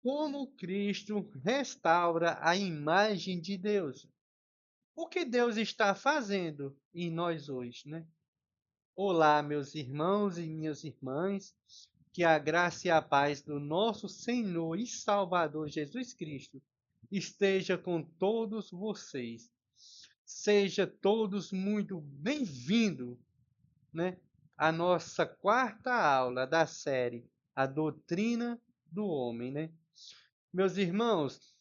como Cristo restaura a imagem de Deus. O que Deus está fazendo em nós hoje, né? Olá, meus irmãos e minhas irmãs, que a graça e a paz do nosso Senhor e Salvador Jesus Cristo esteja com todos vocês. Seja todos muito bem-vindos, né, à nossa quarta aula da série A Doutrina do Homem, né? Meus irmãos,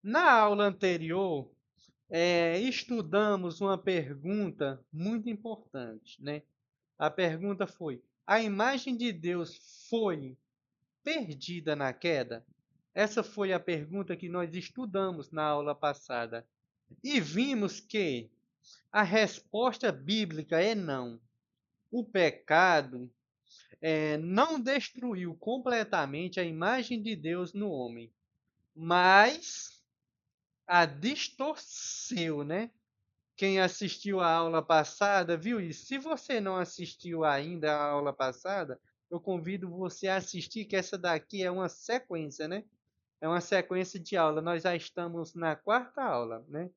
na aula anterior, estudamos uma pergunta muito importante, né? A pergunta foi: a imagem de Deus foi perdida na queda? Essa foi a pergunta que nós estudamos na aula passada. E vimos que a resposta bíblica é não. O pecado não destruiu completamente a imagem de Deus no homem, mas a distorceu, né? Quem assistiu à aula passada viu isso. Se você não assistiu ainda à aula passada, eu convido você a assistir, que essa daqui é uma sequência, né? É uma sequência de aula. Nós já estamos na quarta aula, né?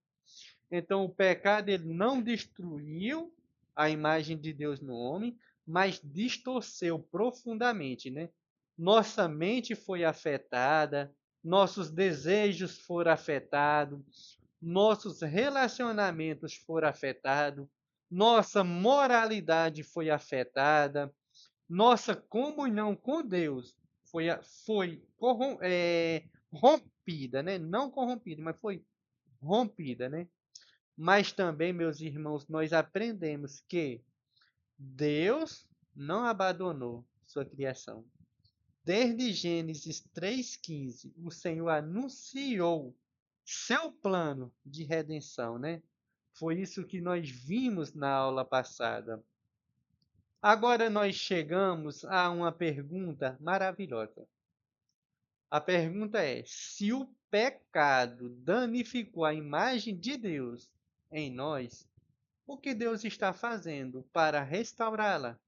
Então, o pecado ele não destruiu a imagem de Deus no homem, mas distorceu profundamente, né? Nossa mente foi afetada, nossos desejos foram afetados, nossos relacionamentos foram afetados, nossa moralidade foi afetada, nossa comunhão com Deus foi rompida, né? Não corrompida, mas foi rompida, né? Mas também, meus irmãos, nós aprendemos que Deus não abandonou sua criação. Desde Gênesis 3,15, o Senhor anunciou seu plano de redenção, né? Foi isso que nós vimos na aula passada. Agora nós chegamos a uma pergunta maravilhosa. A pergunta é: se o pecado danificou a imagem de Deus em nós, o que Deus está fazendo para restaurá-la?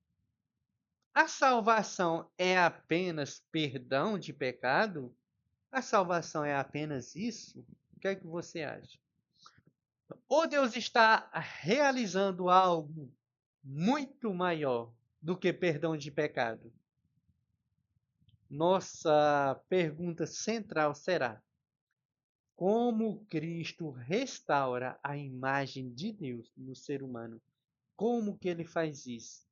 A salvação é apenas perdão de pecado? A salvação é apenas isso? O que é que você acha? Ou Deus está realizando algo muito maior do que perdão de pecado? Nossa pergunta central será: como Cristo restaura a imagem de Deus no ser humano? Como que ele faz isso?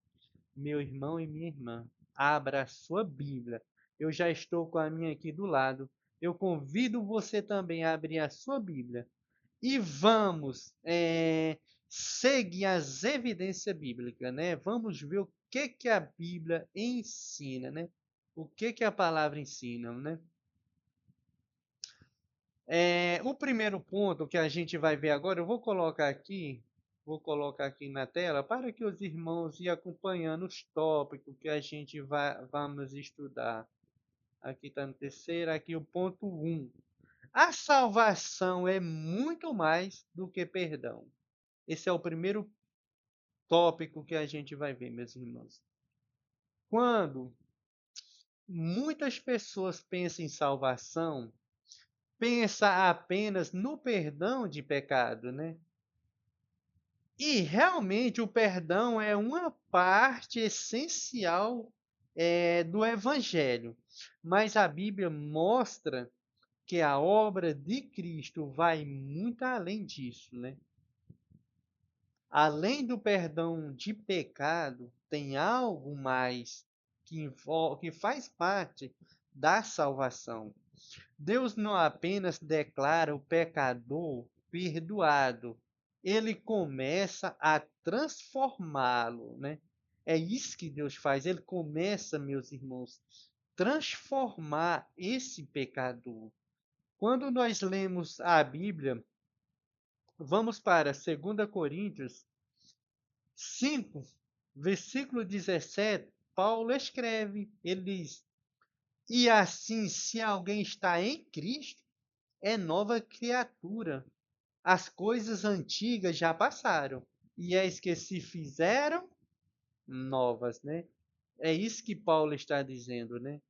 Meu irmão e minha irmã, abra a sua Bíblia. Eu já estou com a minha aqui do lado. Eu convido você também a abrir a sua Bíblia e vamos seguir as evidências bíblicas, né? Vamos ver o que que a Bíblia ensina, né? O que que a palavra ensina, né? O primeiro ponto que a gente vai ver agora, eu vou colocar aqui na tela para que os irmãos ir acompanhando os tópicos que a gente vamos estudar. Aqui está no terceiro, aqui o ponto 1. A salvação é muito mais do que perdão. Esse é o primeiro tópico que a gente vai ver, meus irmãos. Quando muitas pessoas pensam em salvação, pensa apenas no perdão de pecado, né? E realmente o perdão é uma parte essencial do Evangelho. Mas a Bíblia mostra que a obra de Cristo vai muito além disso, né? Além do perdão de pecado, tem algo mais que faz parte da salvação. Deus não apenas declara o pecador perdoado, ele começa a transformá-lo, né? É isso que Deus faz. Ele começa, meus irmãos, transformar esse pecador. Quando nós lemos a Bíblia, vamos para 2 Coríntios 5, versículo 17, Paulo escreve, ele diz: e assim, se alguém está em Cristo, é nova criatura. As coisas antigas já passaram, e eis que se fizeram novas, né? É isso que Paulo está dizendo, né?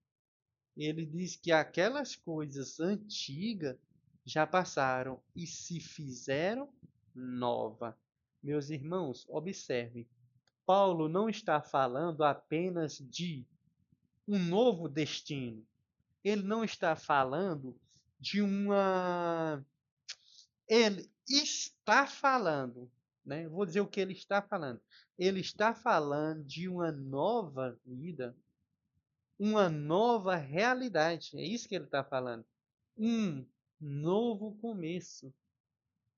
Ele diz que aquelas coisas antigas já passaram e se fizeram nova. Meus irmãos, observem. Paulo não está falando apenas de um novo destino. Ele não está falando de uma. Ele está falando, né? Vou dizer o que ele está falando. Ele está falando de uma nova vida, uma nova realidade. É isso que ele está falando. Um novo começo.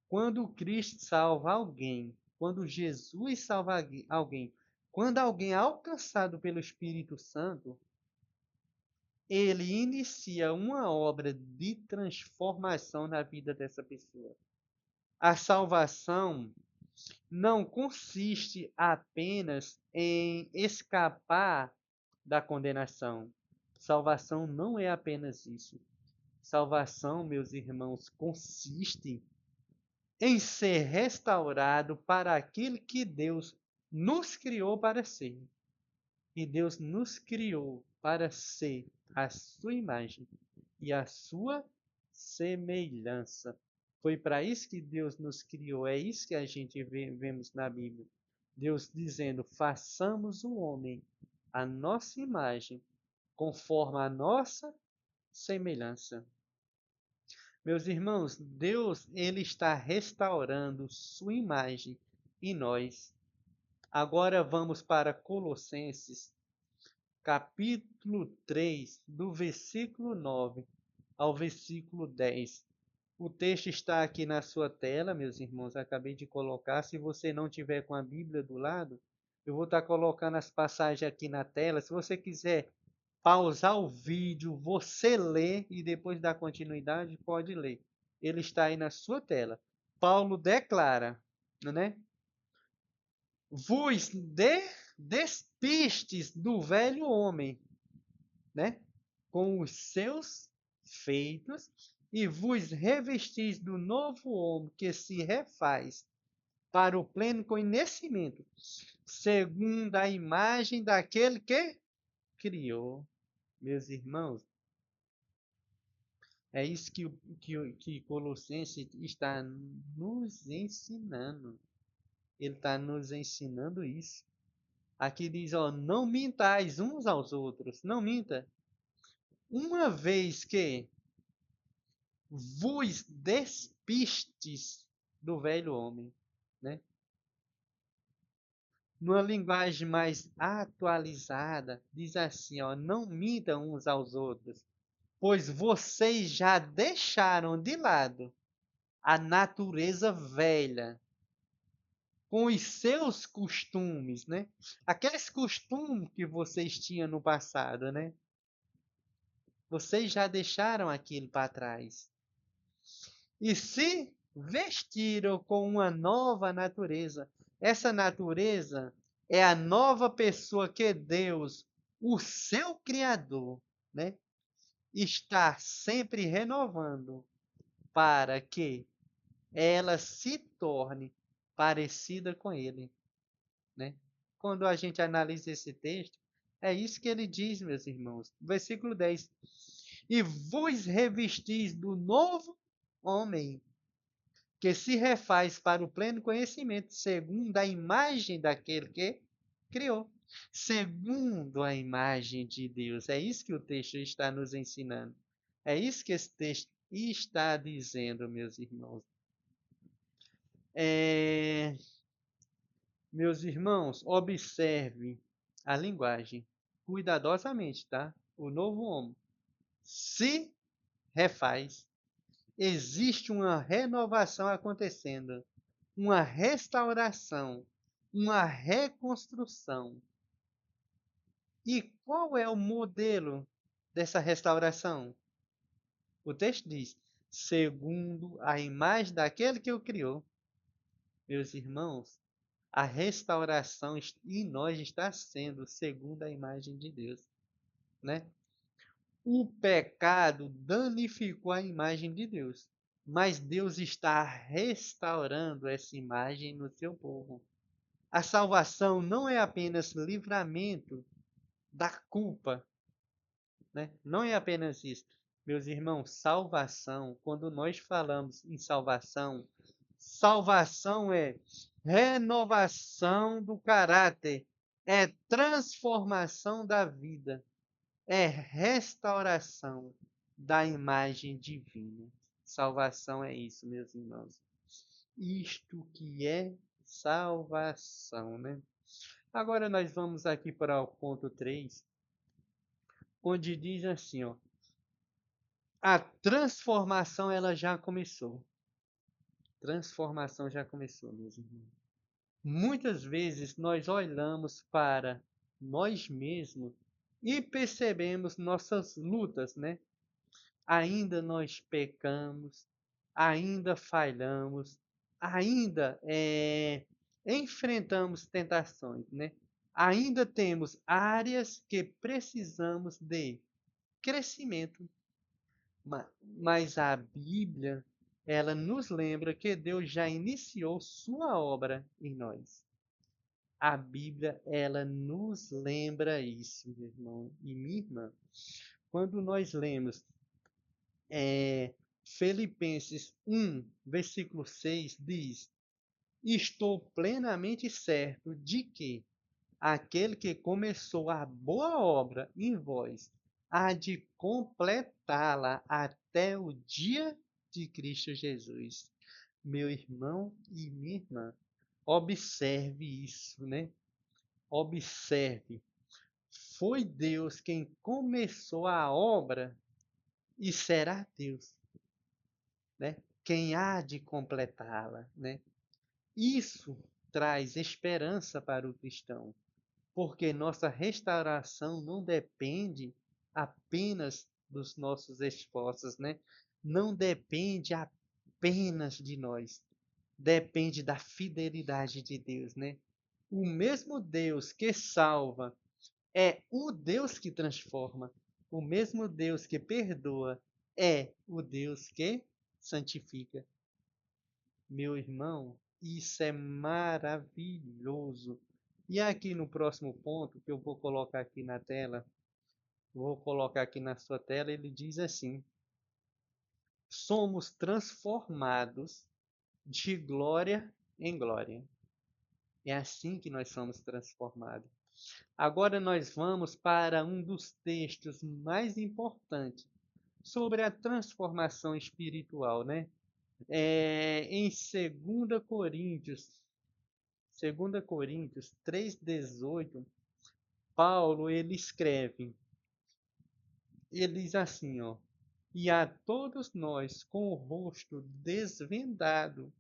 Quando Cristo salva alguém, quando Jesus salva alguém, quando alguém é alcançado pelo Espírito Santo, ele inicia uma obra de transformação na vida dessa pessoa. A salvação não consiste apenas em escapar da condenação. Salvação não é apenas isso. Salvação, meus irmãos, consiste em ser restaurado para aquilo que Deus nos criou para ser. E Deus nos criou para ser a sua imagem e a sua semelhança. Foi para isso que Deus nos criou. É isso que a gente vemos na Bíblia. Deus dizendo: façamos o homem a nossa imagem, conforme a nossa semelhança. Meus irmãos, Deus ele está restaurando sua imagem em nós. Agora vamos para Colossenses, capítulo 3, do versículo 9 ao versículo 10. O texto está aqui na sua tela, meus irmãos. Acabei de colocar. Se você não tiver com a Bíblia do lado, eu vou estar colocando as passagens aqui na tela. Se você quiser pausar o vídeo, você lê e depois dar continuidade, pode ler. Ele está aí na sua tela. Paulo declara, né? Vos despistes do velho homem, né? Com os seus feitos, e vos revestis do novo homem que se refaz para o pleno conhecimento, segundo a imagem daquele que criou. Meus irmãos, é isso que Colossenses está nos ensinando. Ele está nos ensinando isso. Aqui diz, ó, não mintais uns aos outros. Não minta. Uma vez que vos despistes do velho homem, né? Numa linguagem mais atualizada, diz assim, ó, não mintam uns aos outros, pois vocês já deixaram de lado a natureza velha, com os seus costumes, né? Aqueles costumes que vocês tinham no passado, né? Vocês já deixaram aquilo para trás. E se vestiram com uma nova natureza. Essa natureza é a nova pessoa que Deus, o seu Criador, né? Está sempre renovando para que ela se torne parecida com Ele, né? Quando a gente analisa esse texto, é isso que ele diz, meus irmãos. Versículo 10. E vos revestis do novo homem, que se refaz para o pleno conhecimento, segundo a imagem daquele que criou. Segundo a imagem de Deus. É isso que o texto está nos ensinando. É isso que esse texto está dizendo, meus irmãos. Meus irmãos, observe a linguagem cuidadosamente, tá? O novo homem se refaz. Existe uma renovação acontecendo, uma restauração, uma reconstrução. E qual é o modelo dessa restauração? O texto diz: segundo a imagem daquele que o criou. Meus irmãos, a restauração em nós está sendo segundo a imagem de Deus, né? O pecado danificou a imagem de Deus, mas Deus está restaurando essa imagem no seu povo. A salvação não é apenas livramento da culpa, né? Não é apenas isso. Meus irmãos, salvação, quando nós falamos em salvação, salvação é renovação do caráter, é transformação da vida, é restauração da imagem divina. Salvação é isso, meus irmãos. Isto que é salvação, né? Agora nós vamos aqui para o ponto 3, onde diz assim, ó, a transformação ela já começou. Transformação já começou, meus irmãos. Muitas vezes nós olhamos para nós mesmos e percebemos nossas lutas, né? Ainda nós pecamos, ainda falhamos, ainda enfrentamos tentações, né? Ainda temos áreas que precisamos de crescimento. Mas a Bíblia, ela nos lembra que Deus já iniciou sua obra em nós. A Bíblia, ela nos lembra isso, meu irmão e minha irmã. Quando nós lemos Filipenses 1, versículo 6, diz: Estou plenamente certo de que aquele que começou a boa obra em vós há de completá-la até o dia de Cristo Jesus. Meu irmão e minha irmã, observe isso, né? Observe. Foi Deus quem começou a obra e será Deus, né? Quem há de completá-la, né? Isso traz esperança para o cristão, porque nossa restauração não depende apenas dos nossos esforços, né? Não depende apenas de nós, depende da fidelidade de Deus, né? O mesmo Deus que salva é o Deus que transforma, o mesmo Deus que perdoa é o Deus que santifica. Meu irmão, isso é maravilhoso. E aqui no próximo ponto, que eu vou colocar aqui na tela, vou colocar aqui na sua tela, ele diz assim: somos transformados de glória em glória. É assim que nós somos transformados. Agora nós vamos para um dos textos mais importantes sobre a transformação espiritual, né? Em 2 Coríntios 3,18, Paulo ele escreve, ele diz assim, ó, e a todos nós com o rosto desvendado,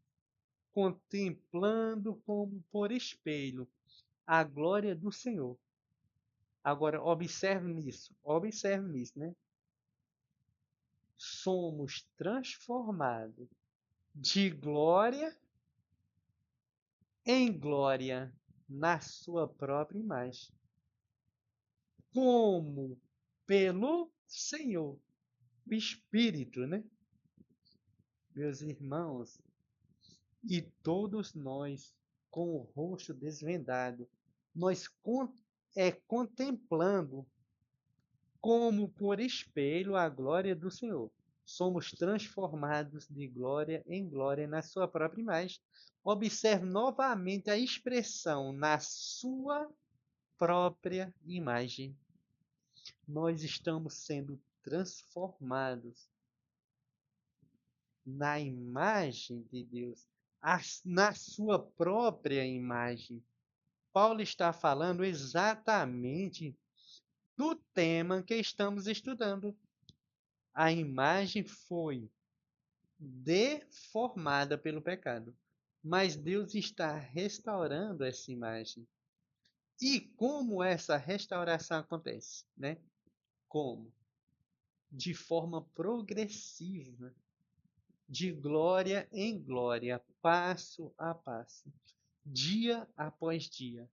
contemplando como por espelho a glória do Senhor. Agora observe nisso, né? Somos transformados de glória em glória na sua própria imagem, como pelo Senhor, o Espírito, né? Meus irmãos, e todos nós, com o rosto desvendado, nós contemplando como por espelho a glória do Senhor. Somos transformados de glória em glória na sua própria imagem. Observe novamente a expressão na sua própria imagem. Nós estamos sendo transformados na imagem de Deus, na sua própria imagem. Paulo está falando exatamente do tema que estamos estudando. A imagem foi deformada pelo pecado, mas Deus está restaurando essa imagem. E como essa restauração acontece, né? Como? De forma progressiva, de glória em glória, passo a passo, dia após dia,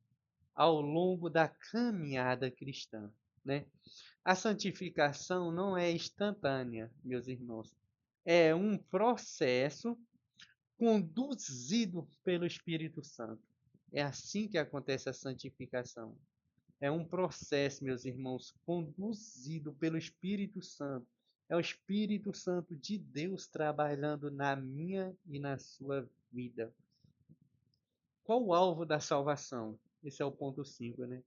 ao longo da caminhada cristã, né? A santificação não é instantânea, meus irmãos. É um processo conduzido pelo Espírito Santo. É assim que acontece a santificação. É um processo, meus irmãos, conduzido pelo Espírito Santo. É o Espírito Santo de Deus trabalhando na minha e na sua vida. Qual o alvo da salvação? Esse é o ponto 5, né?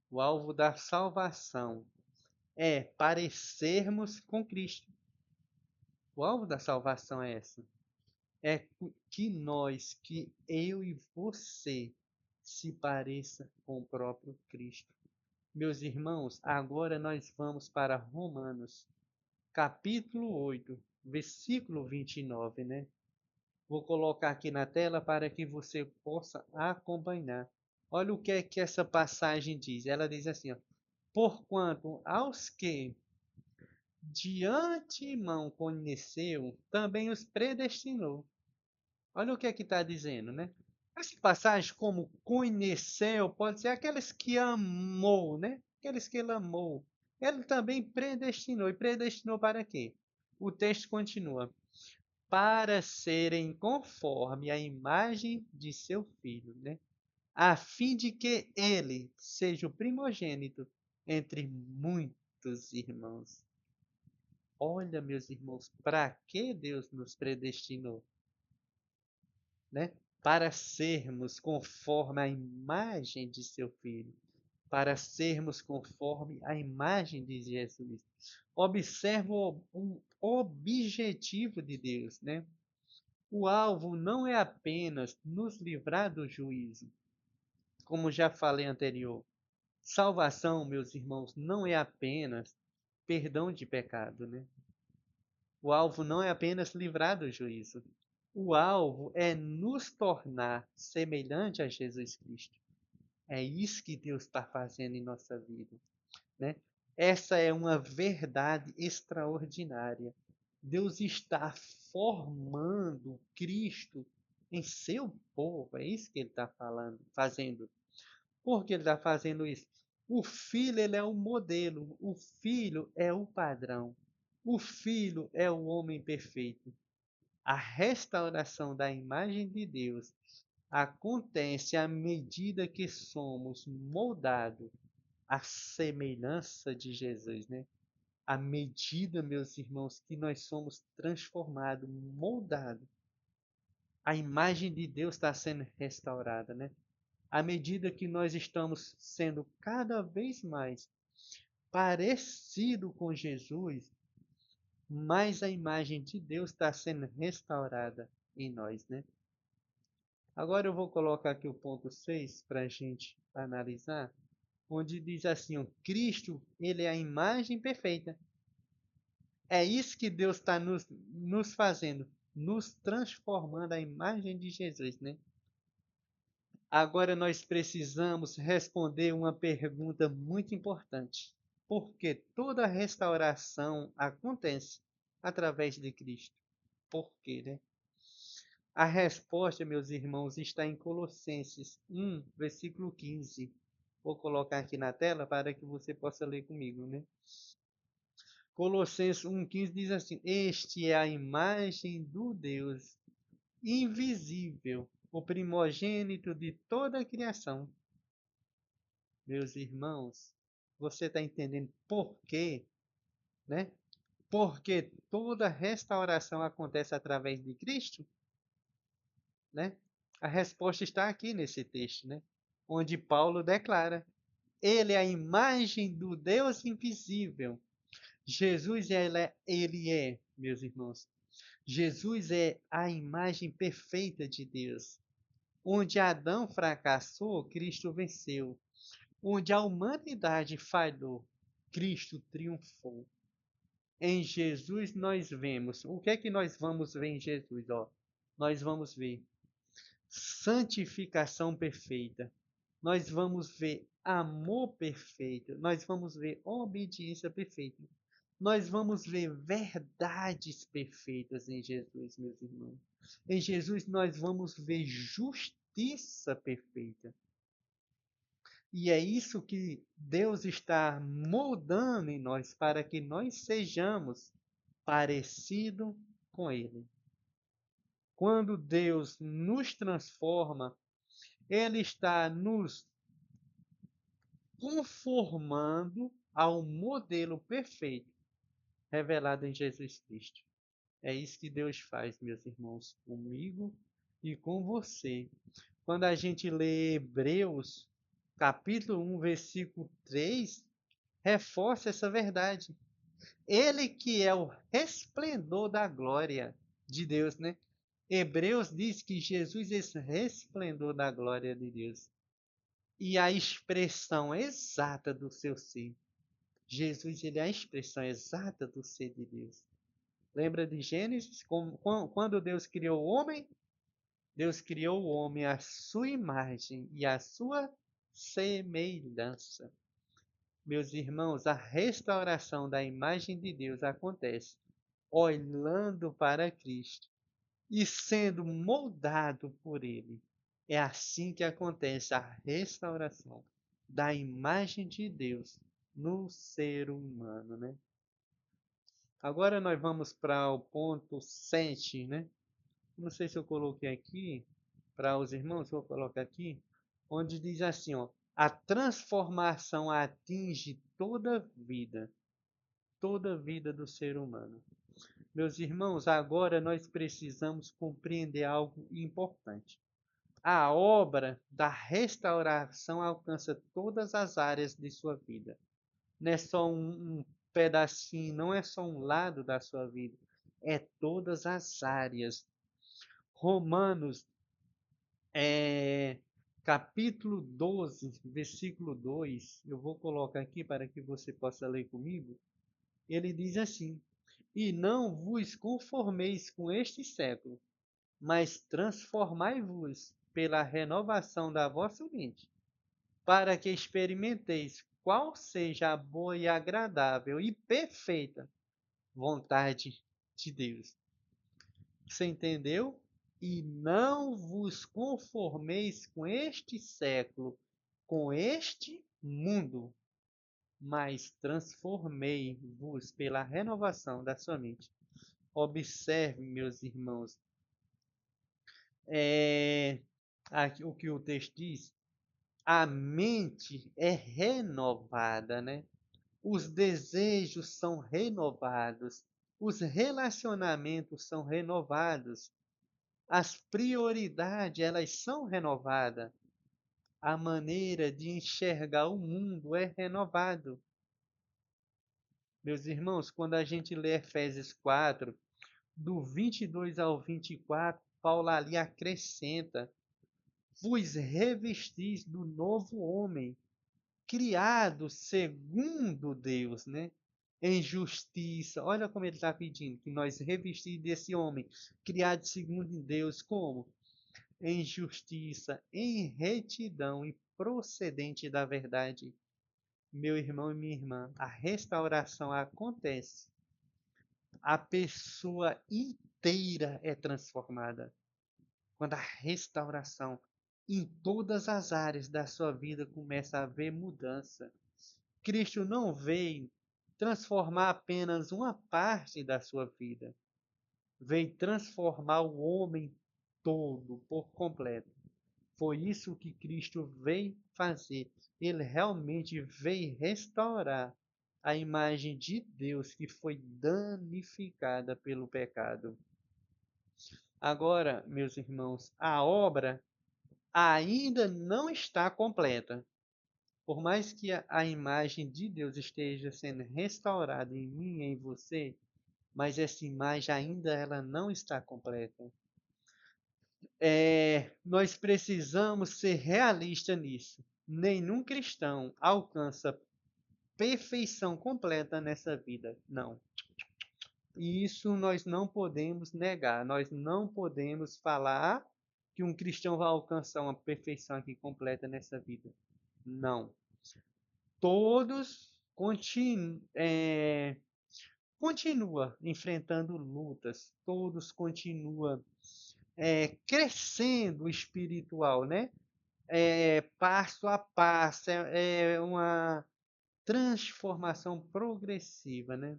O alvo da salvação é parecermos com Cristo. O alvo da salvação é essa. É que nós, que eu e você, se pareça com o próprio Cristo. Meus irmãos, agora nós vamos para Romanos, capítulo 8, versículo 29, né? Vou colocar aqui na tela para que você possa acompanhar. Olha o que é que essa passagem diz. Ela diz assim, ó, porquanto aos que de antemão conheceu, também os predestinou. Olha o que é que está dizendo, né? Essa passagem, como conheceu, pode ser aqueles que amou, né? Aqueles que ele amou. Ele também predestinou. E predestinou para quê? O texto continua. Para serem conforme a imagem de seu filho, né? A fim de que ele seja o primogênito entre muitos irmãos. Olha, meus irmãos, para que Deus nos predestinou, né? Para sermos conforme a imagem de seu filho, para sermos conforme a imagem de Jesus. Observa o objetivo de Deus, né? O alvo não é apenas nos livrar do juízo, como já falei anterior. Salvação, meus irmãos, não é apenas perdão de pecado, né? O alvo não é apenas livrar do juízo. O alvo é nos tornar semelhante a Jesus Cristo. É isso que Deus está fazendo em nossa vida, né? Essa é uma verdade extraordinária. Deus está formando Cristo em seu povo. É isso que ele está falando, fazendo. Por que ele está fazendo isso? O filho, ele é o modelo. O filho é o padrão. O filho é o homem perfeito. A restauração da imagem de Deus acontece à medida que somos moldados à semelhança de Jesus, né? À medida, meus irmãos, que nós somos transformados, moldados, a imagem de Deus está sendo restaurada, né? À medida que nós estamos sendo cada vez mais parecido com Jesus, mais a imagem de Deus está sendo restaurada em nós, né? Agora eu vou colocar aqui o ponto 6 para a gente analisar, onde diz assim, ó, Cristo, ele é a imagem perfeita. É isso que Deus está nos fazendo, nos transformando à imagem de Jesus, né? Agora nós precisamos responder uma pergunta muito importante. Por que toda restauração acontece através de Cristo? Por quê, né? A resposta, meus irmãos, está em Colossenses 1, versículo 15. Vou colocar aqui na tela para que você possa ler comigo, né? Colossenses 1,15 diz assim: Este é a imagem do Deus invisível, o primogênito de toda a criação. Meus irmãos, você está entendendo por quê, né? Porque toda restauração acontece através de Cristo, né? A resposta está aqui nesse texto, né? Onde Paulo declara: Ele é a imagem do Deus invisível. Jesus, ele é, meus irmãos, Jesus é a imagem perfeita de Deus. Onde Adão fracassou, Cristo venceu. Onde a humanidade falhou, Cristo triunfou. Em Jesus nós vemos. O que é que nós vamos ver em Jesus? Ó, nós vamos ver santificação perfeita. Nós vamos ver amor perfeito. Nós vamos ver obediência perfeita. Nós vamos ver verdades perfeitas em Jesus, meus irmãos. Em Jesus nós vamos ver justiça perfeita. E é isso que Deus está moldando em nós para que nós sejamos parecidos com Ele. Quando Deus nos transforma, Ele está nos conformando ao modelo perfeito revelado em Jesus Cristo. É isso que Deus faz, meus irmãos, comigo e com você. Quando a gente lê Hebreus, capítulo 1, versículo 3, reforça essa verdade. Ele que é o resplendor da glória de Deus, né? Hebreus diz que Jesus é esse resplendor da glória de Deus. E a expressão exata do seu ser. Jesus, ele é a expressão exata do ser de Deus. Lembra de Gênesis? Quando Deus criou o homem? Deus criou o homem à sua imagem e à sua semelhança. Meus irmãos, a restauração da imagem de Deus acontece olhando para Cristo e sendo moldado por Ele. É assim que acontece a restauração da imagem de Deus no ser humano, né? Agora nós vamos para o ponto 7, né? Não sei se eu coloquei aqui para os irmãos, vou colocar aqui, onde diz assim, ó, a transformação atinge toda a vida do ser humano. Meus irmãos, agora nós precisamos compreender algo importante. A obra da restauração alcança todas as áreas de sua vida. Não é só um pedacinho, não é só um lado da sua vida, é todas as áreas. Romanos, capítulo 12, versículo 2, eu vou colocar aqui para que você possa ler comigo. Ele diz assim: E não vos conformeis com este século, mas transformai-vos pela renovação da vossa mente, para que experimenteis qual seja a boa e agradável e perfeita vontade de Deus. Você entendeu? E não vos conformeis com este século, com este mundo, mas transformei-vos pela renovação da sua mente. Observe, meus irmãos, aqui, o que o texto diz, a mente é renovada, né? Os desejos são renovados, os relacionamentos são renovados, as prioridades elas são renovadas, a maneira de enxergar o mundo é renovado. Meus irmãos, quando a gente lê Efésios 4, do 22 ao 24, Paulo ali acrescenta: vos revestis do novo homem, criado segundo Deus, né? Em justiça. Olha como ele está pedindo, que nós revestimos desse homem, criado segundo Deus, como? Em justiça, em retidão e procedente da verdade. Meu irmão e minha irmã, a restauração acontece. A pessoa inteira é transformada. Quando a restauração em todas as áreas da sua vida começa a haver mudança. Cristo não veio transformar apenas uma parte da sua vida. Veio transformar o homem todo, por completo. Foi isso que Cristo veio fazer. Ele realmente veio restaurar a imagem de Deus que foi danificada pelo pecado. Agora, meus irmãos, a obra ainda não está completa. Por mais que a imagem de Deus esteja sendo restaurada em mim e em você, mas essa imagem ainda ela não está completa. Nós precisamos ser realistas nisso. Nenhum cristão alcança perfeição completa nessa vida. Não. E isso nós não podemos negar. Nós não podemos falar que um cristão vai alcançar uma perfeição aqui completa nessa vida. Não. Todos continuam enfrentando lutas. Todos continuam crescendo espiritual, né? Passo a passo, é uma transformação progressiva, né?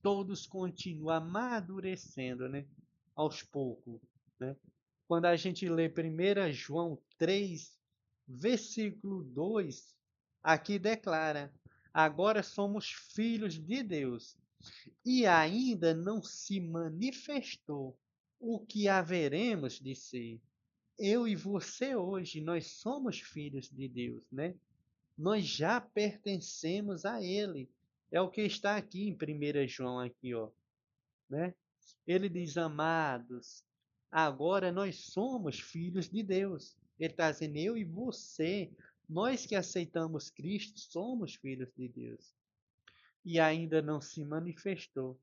Todos continuam amadurecendo, né? Aos poucos, né? Quando a gente lê 1 João 3, versículo 2, Aqui declara: agora somos filhos de Deus e ainda não se manifestou o que haveremos de ser. Eu e você hoje, nós somos filhos de Deus, né? Nós já pertencemos a Ele. É o que está aqui em 1 João aqui, ó, né? Ele diz: amados, agora nós somos filhos de Deus. Ele está dizendo: eu e você, nós que aceitamos Cristo, somos filhos de Deus. E ainda não se manifestou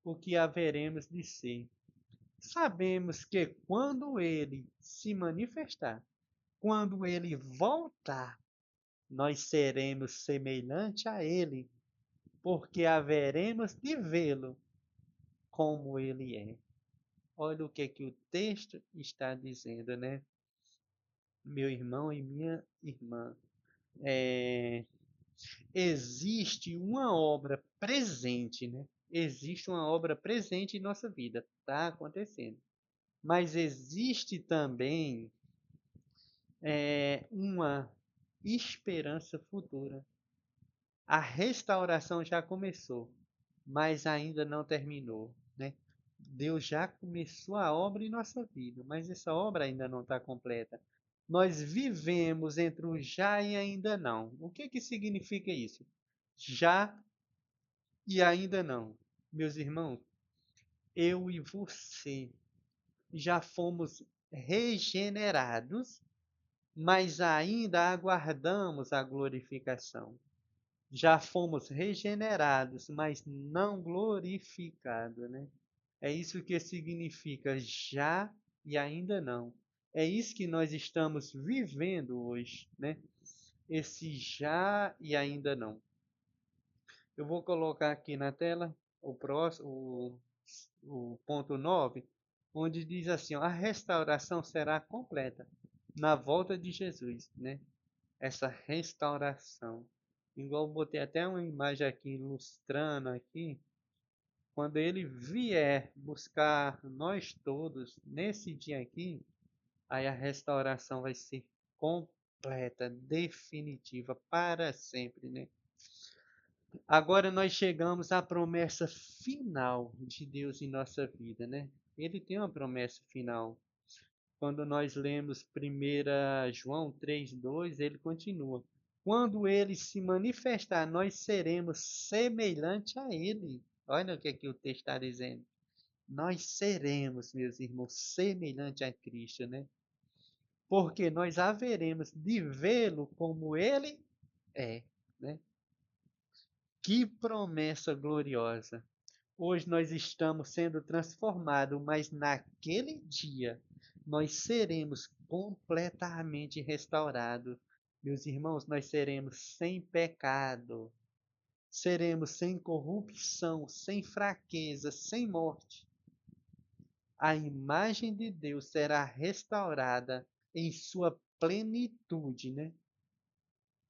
o que haveremos de ser. Sabemos que quando ele se manifestar, quando ele voltar, nós seremos semelhante a ele, porque haveremos de vê-lo como ele é. Olha o que o texto está dizendo, né? Meu irmão e minha irmã, existe uma obra presente, né? Existe uma obra presente em nossa vida, está acontecendo. Mas existe também uma esperança futura. A restauração já começou, mas ainda não terminou, né? Deus já começou a obra em nossa vida, mas essa obra ainda não está completa. Nós vivemos entre o já e ainda não. O que significa isso? Já e ainda não. Meus irmãos, eu e você já fomos regenerados, mas ainda aguardamos a glorificação. Já fomos regenerados, mas não glorificados, né? É isso que significa já e ainda não. É isso que nós estamos vivendo hoje, né? Esse já e ainda não. Eu vou colocar aqui na tela o próximo, o ponto 9, onde diz assim, ó, a restauração será completa na volta de Jesus, né? Essa restauração. Igual eu botei até uma imagem aqui ilustrando aqui, quando ele vier buscar nós todos nesse dia aqui, aí a restauração vai ser completa, definitiva, para sempre, né? Agora nós chegamos à promessa final de Deus em nossa vida, né? Ele tem uma promessa final. Quando nós lemos 1 João 3,2, ele continua: quando ele se manifestar, nós seremos semelhante a ele. Olha o que o texto está dizendo. Nós seremos, meus irmãos, semelhante a Cristo, né? Porque nós haveremos de vê-lo como ele é, né? Que promessa gloriosa! Hoje nós estamos sendo transformados, mas naquele dia nós seremos completamente restaurados. Meus irmãos, nós seremos sem pecado, seremos sem corrupção, sem fraqueza, sem morte. A imagem de Deus será restaurada em sua plenitude, né?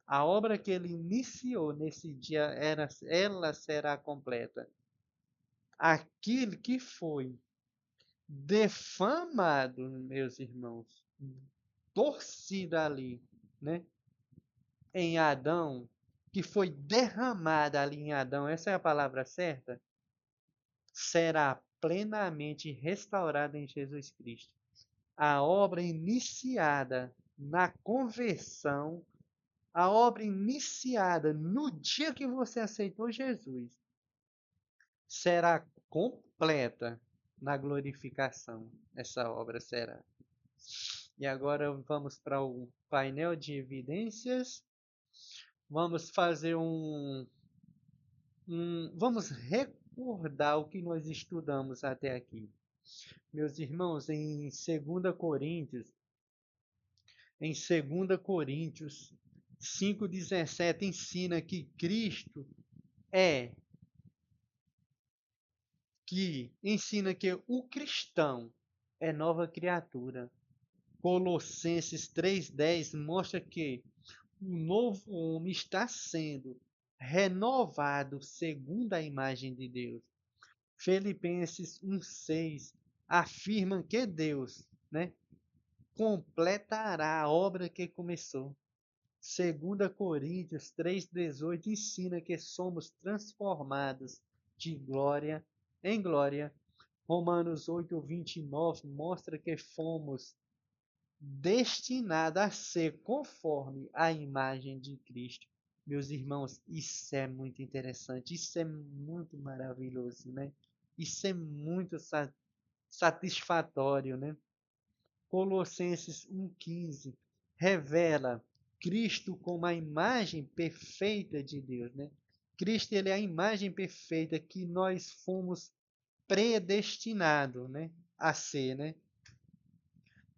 A obra que ele iniciou nesse dia, ela será completa. Aquilo que foi defamado, meus irmãos, torcido ali, né? Em Adão, que foi derramada ali em Adão, essa é a palavra certa, será plenamente restaurada em Jesus Cristo. A obra iniciada na conversão, a obra iniciada no dia que você aceitou Jesus, será completa na glorificação. Essa obra será. E agora vamos para o painel de evidências. Vamos fazer vamos recordar o que nós estudamos até aqui. Meus irmãos, em 2 Coríntios 5,17 ensina que Cristo é, que ensina que o cristão é nova criatura. Colossenses 3,10 mostra que o novo homem está sendo renovado segundo a imagem de Deus. Filipenses 1,6 afirma que Deus, né, completará a obra que começou. 2 Coríntios 3,18 ensina que somos transformados de glória em glória. Romanos 8,29 mostra que fomos destinados a ser conforme a imagem de Cristo. Meus irmãos, isso é muito interessante, isso é muito maravilhoso, né? Isso é muito satisfatório, né? Colossenses 1,15 revela Cristo como a imagem perfeita de Deus, né? Cristo, ele é a imagem perfeita que nós fomos predestinados, né, a ser, né?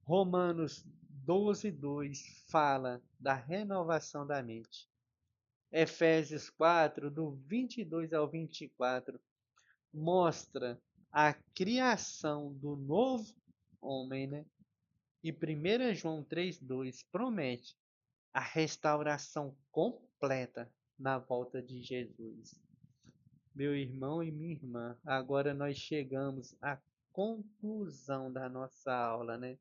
Romanos 12,2 fala da renovação da mente. Efésios 4, do 22 ao 24, mostra a criação do novo homem, né? E 1 João 3,2 promete a restauração completa na volta de Jesus. Meu irmão e minha irmã, agora nós chegamos à conclusão da nossa aula, né?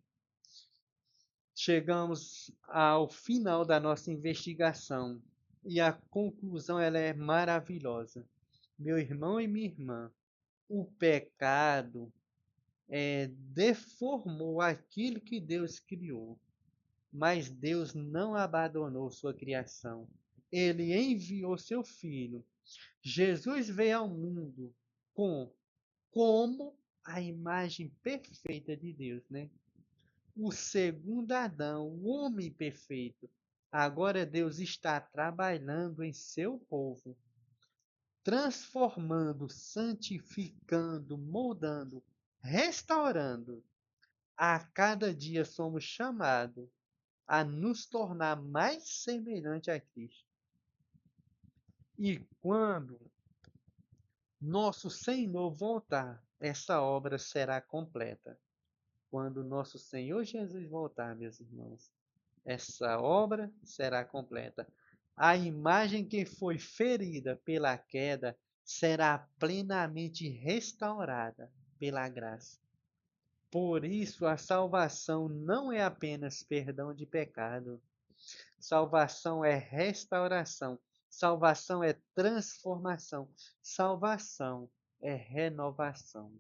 Chegamos ao final da nossa investigação e a conclusão ela é maravilhosa. Meu irmão e minha irmã, o pecado deformou aquilo que Deus criou, mas Deus não abandonou sua criação. Ele enviou seu Filho. Jesus veio ao mundo como a imagem perfeita de Deus, né? O segundo Adão, o homem perfeito. Agora Deus está trabalhando em seu povo, transformando, santificando, moldando, restaurando. A cada dia somos chamados a nos tornar mais semelhante a Cristo. E quando nosso Senhor voltar, essa obra será completa. Quando nosso Senhor Jesus voltar, meus irmãos, essa obra será completa. A imagem que foi ferida pela queda será plenamente restaurada pela graça. Por isso, a salvação não é apenas perdão de pecado. Salvação é restauração. Salvação é transformação. Salvação é renovação.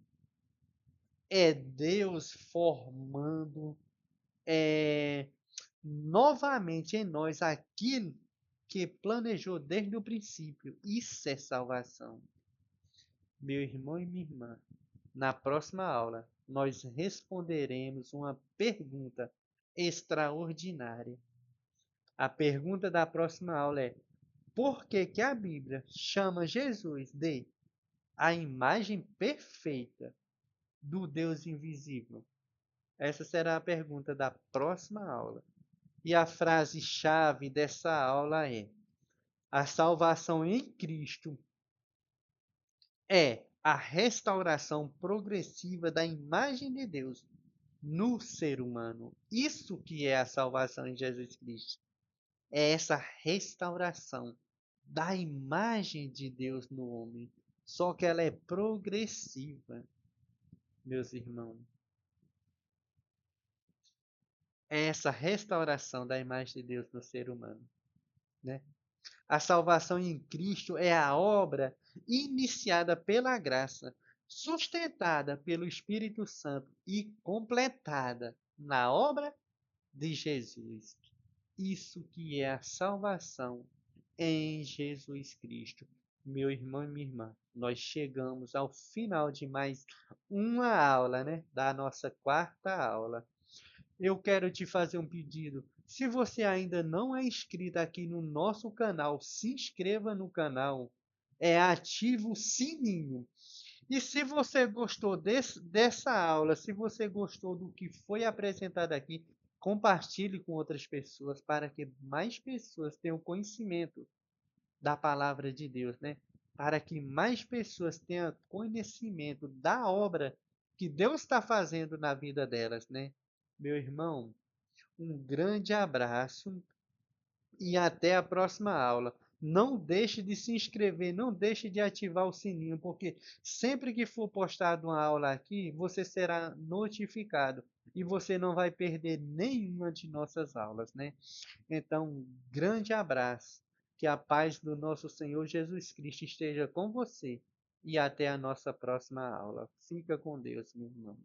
É Deus formando novamente em nós aquilo que planejou desde o princípio. Isso é salvação. Meu irmão e minha irmã, na próxima aula, nós responderemos uma pergunta extraordinária. A pergunta da próxima aula é: por que que a Bíblia chama Jesus de a imagem perfeita do Deus invisível? Essa será a pergunta da próxima aula. E a frase-chave dessa aula é: a salvação em Cristo é a restauração progressiva da imagem de Deus no ser humano. Isso que é a salvação em Jesus Cristo. É essa restauração da imagem de Deus no homem. Só que ela é progressiva, meus irmãos. É essa restauração da imagem de Deus no ser humano, né? A salvação em Cristo é a obra iniciada pela graça, sustentada pelo Espírito Santo e completada na obra de Jesus. Isso que é a salvação em Jesus Cristo. Meu irmão e minha irmã, nós chegamos ao final de mais uma aula, né? Da nossa quarta aula. Eu quero te fazer um pedido. Se você ainda não é inscrito aqui no nosso canal, se inscreva no canal. Ative o sininho. E se você gostou dessa aula, se você gostou do que foi apresentado aqui, compartilhe com outras pessoas para que mais pessoas tenham conhecimento da palavra de Deus, né? Para que mais pessoas tenham conhecimento da obra que Deus está fazendo na vida delas, né? Meu irmão, um grande abraço e até a próxima aula. Não deixe de se inscrever, não deixe de ativar o sininho, porque sempre que for postada uma aula aqui, você será notificado. e você não vai perder nenhuma de nossas aulas, né? Então, um grande abraço. Que a paz do nosso Senhor Jesus Cristo esteja com você e até a nossa próxima aula. Fica com Deus, meu irmão.